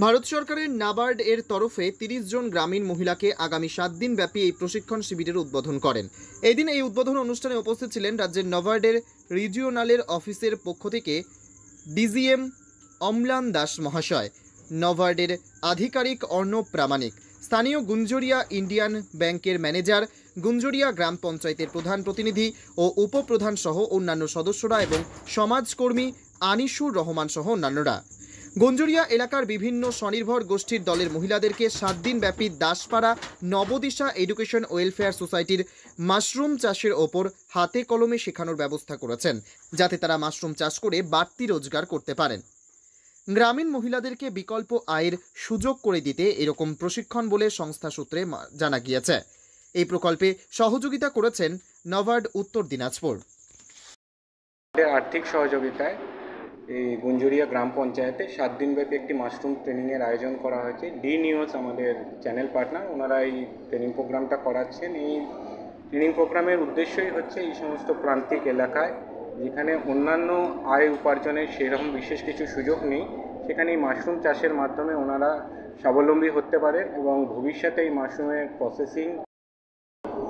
ভারত সরকারের নাবার্ড এর তরফে 30 জন গ্রামীণ মহিলাকে আগামী 7 দিন ব্যাপী এই প্রশিক্ষণ শিবিরের উদ্বোধন করেন। এই দিন এই উদ্বোধন অনুষ্ঠানে উপস্থিত ছিলেন রাজ্যের নাবার্ডের রিজিওনালের অফিসের পক্ষ থেকে ডিজিএম অম্লান দাস মহাশয়, নাবার্ডের আধিকারিক অর্ণব প্রামাণিক, স্থানীয় গুঞ্জরিয়া ইন্ডিয়ান ব্যাংকের ম্যানেজার, গুঞ্জরিয়া গ্রাম পঞ্চায়েতের প্রধান প্রতিনিধি ও উপপ্রধান সহ অন্যান্য সদস্যরা এবং সমাজকর্মী আনিসুর রহমান সহ অন্যান্যরা। গুঞ্জরিয়া এলাকার বিভিন্ন স্বনির্ভর গোষ্ঠীর দলের মহিলাদেরকে 7 দিন ব্যাপী দাসপাড়া নবদিশা এডুকেশন ওয়েলফেয়ার সোসাইটির মাশরুম চাষের ওপর হাতে কলমে শেখানোর ব্যবস্থা করেছেন, যাতে তারা মাশরুম চাষ করে বাড়তি রোজগার করতে পারেন। গ্রামীণ মহিলাদেরকে বিকল্প আয়ের সুযোগ করে দিতে এরকম প্রশিক্ষণ বলে সংস্থা সূত্রে জানা গিয়েছে। এই প্রকল্পে সহযোগিতা করেছেন নাবার্ড উত্তর দিনাজপুর। আর্থিক সহযোগিতায় এই গুঞ্জরিয়া গ্রাম পঞ্চায়েতে 7 দিনব্যাপী একটি মাশরুম ট্রেনিংয়ের আয়োজন করা হয়েছে। ডি নিউজ আমাদের চ্যানেল পার্টনার, ওনারা এই ট্রেনিং প্রোগ্রামটা করাচ্ছেন। এই ট্রেনিং প্রোগ্রামের উদ্দেশ্যই হচ্ছে এই সমস্ত প্রান্তিক এলাকায় যেখানে অন্যান্য আয় উপার্জনের সেরকম বিশেষ কিছু সুযোগ নেই, সেখানে এই মাশরুম চাষের মাধ্যমে ওনারা স্বাবলম্বী হতে পারেন এবং ভবিষ্যতে এই মাশরুমের প্রসেসিং।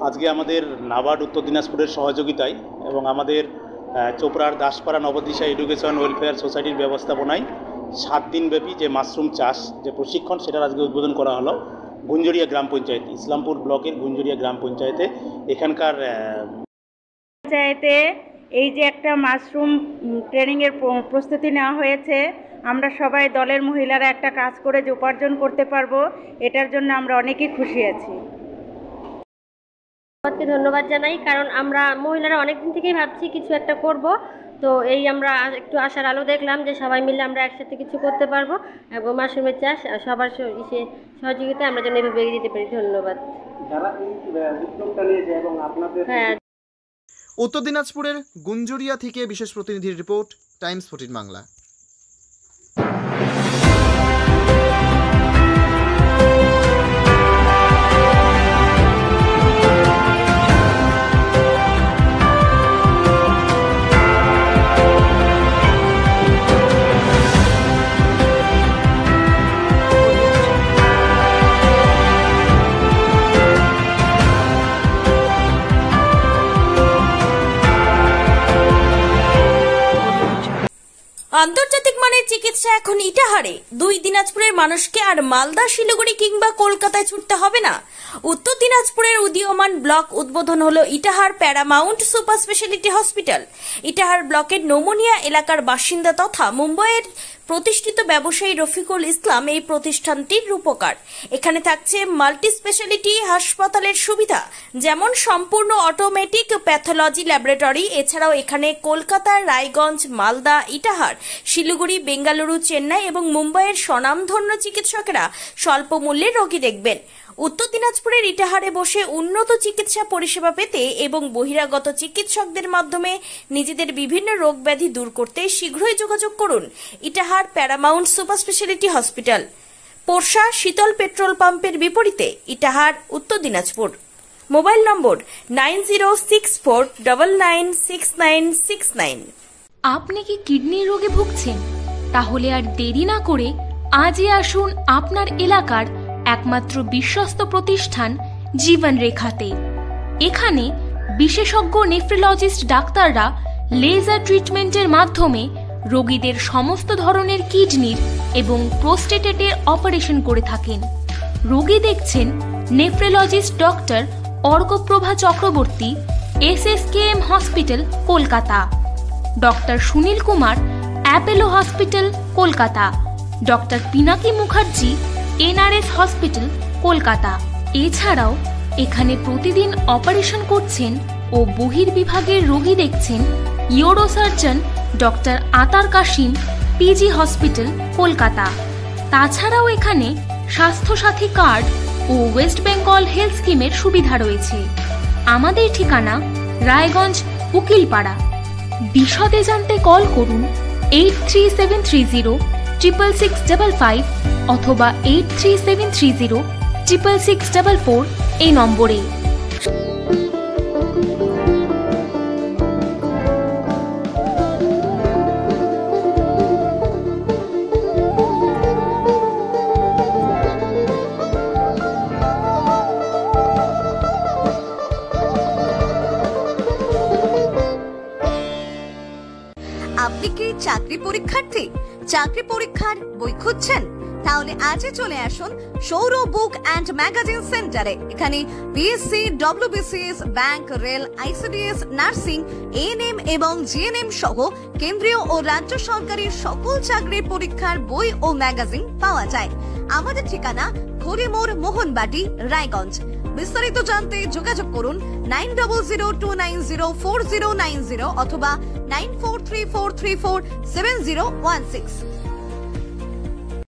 আজকে আমাদের নাবার্ড উত্তর দিনাজপুরের সহযোগিতায় এবং আমাদের চোপড়ার দাসপাড়া নবদিশা এডুকেশন ওয়েলফেয়ার সোসাইটির ব্যবস্থাপনায় 7 দিনব্যাপী যে মাশরুম চাষ যে প্রশিক্ষণ, সেটার আজকে উদ্বোধন করা হলো গুঞ্জরিয়া গ্রাম পঞ্চায়েত, ইসলামপুর ব্লকের গুঞ্জরিয়া গ্রাম পঞ্চায়েতে। এখানকার পঞ্চায়েতে এই যে একটা মাশরুম ট্রেনিংয়ের প্রস্তুতি নেওয়া হয়েছে, আমরা সবাই দলের মহিলারা একটা কাজ করে যে উপার্জন করতে পারবো, এটার জন্য আমরা অনেকেই খুশি আছি। ধন্যবাদ জানাই, কারণ আমরা মহিলারা অনেক দিন থেকেই ভাবছি কিছু একটা করব, তো এই আমরা একটু আশার আলো দেখলাম যে সবাই মিলে আমরা একসাথে কিছু করতে পারবো এবং মাশরুমের চাষ সবার সহযোগিতায় আমরা যেন এভাবে এগিয়ে যেতে পারি। ধন্যবাদ যারা এই উদ্যোগটা নিয়েছে এবং আপনাদের। উত্তর দিনাজপুরের গুঞ্জরিয়া থেকে বিশেষ প্রতিনিধির রিপোর্ট, টাইমস 14 বাংলা। আন্তর্জাতিক মানের চিকিৎসা এখন ইটাহারে। 2 দিনাজপুরের মানুষকে আর মালদা, শিলিগুড়ি কিংবা কলকাতায় ছুটতে হবে না। উত্তর দিনাজপুরের উদীয়মান ব্লক উদ্বোধন হলো Itahar Paramount super speciality hospital. Itahar ব্লকের নোমনিয়া এলাকার বাসিন্দা তথা মুম্বাইয়ের প্রতিষ্ঠিত ব্যবসায়ী রফিকুল ইসলাম এই প্রতিষ্ঠানটির রূপকার। এখানে থাকছে মাল্টি স্পেশালিটি হাসপাতালের সুবিধা, যেমন সম্পূর্ণ অটোমেটিক প্যাথোলজি ল্যাবরেটরি। এছাড়াও এখানে কলকাতা, রায়গঞ্জ, মালদা, ইটাহার, শিলিগুড়ি, বেঙ্গালুরু, চেন্নাই এবং মুম্বাইয়ের স্বনামধন্য চিকিৎসকেরা স্বল্প মূল্যে রোগী দেখবেন। উত্তর দিনাজপুরের ইটাহারে বসে উন্নত চিকিৎসা পরিষেবা পেতে এবং বহিরাগত চিকিৎসকদের মাধ্যমে নিজেদের বিভিন্ন রোগ ব্যাধি দূর করতে শীঘ্রই যোগাযোগ করুন Itahar Paramount super speciality hospital, Porsha Sheetal petrol পাম্পের বিপরীতে, ইটাহার, উত্তর দিনাজপুর। মোবাইল নম্বর 9064996969। আপনি কি কিডনি রোগে ভুগছেন? তাহলে আর দেরি না করে আজই আসুন আপনার এলাকার একমাত্র বিশ্বস্ত প্রতিষ্ঠান জীবন রেখাতে। এখানে বিশেষজ্ঞ নেফ্রোলজিস্ট ডাক্তাররা লেজার ট্রিটমেন্টের মাধ্যমে রোগীদের সমস্ত ধরনের কিডনির এবং প্রোস্টেটের অপারেশন করে থাকেন। রোগী দেখছেন nephrologist doctor Arkaprava Chakraborty, SSKM hospital, Kolkata. Doctor Sunil Kumar, Apollo hospital, Kolkata. Doctor Pinaki Mukherjee, NRS hospital, Kolkata. এছাড়াও এখানে প্রতিদিন অপারেশন করছেন ও বহির্বিভাগের রোগী দেখছেন ইউরোসার্জন ডক্টর আতার কাশিম, PG হসপিটাল, কলকাতা। তাছাড়াও এখানে স্বাস্থ্যসাথী কার্ড ও ওয়েস্ট বেঙ্গল হেলথ স্কিমের সুবিধা রয়েছে। আমাদের ঠিকানা রায়গঞ্জ, উকিলপাড়া। বিশদে জানতে কল করুন 8373066655 অথবা 8373066644 এই নম্বরে। আপনি কি চাকরি পরীক্ষার্থী? চাকরি পরীক্ষার বই খুঁজছেন? তাহলে আজই চলে আসুন সৌর বুক অ্যান্ড ম্যাগাজিন সেন্টারে। এখানে BSc, WBCS, bank, rail, ICDS, nursing, ANM এবং জিএনএম সহ কেন্দ্রীয় ও রাজ্য সরকারের সকল চাকরির পরীক্ষার বই ও ম্যাগাজিন পাওয়া যায়। আমাদের ঠিকানা হরিমোড়, মোহনবাটি, রায়গঞ্জ। বিস্তারিত জানতে যোগাযোগ করুন 9002904090 অথবা 9434347016।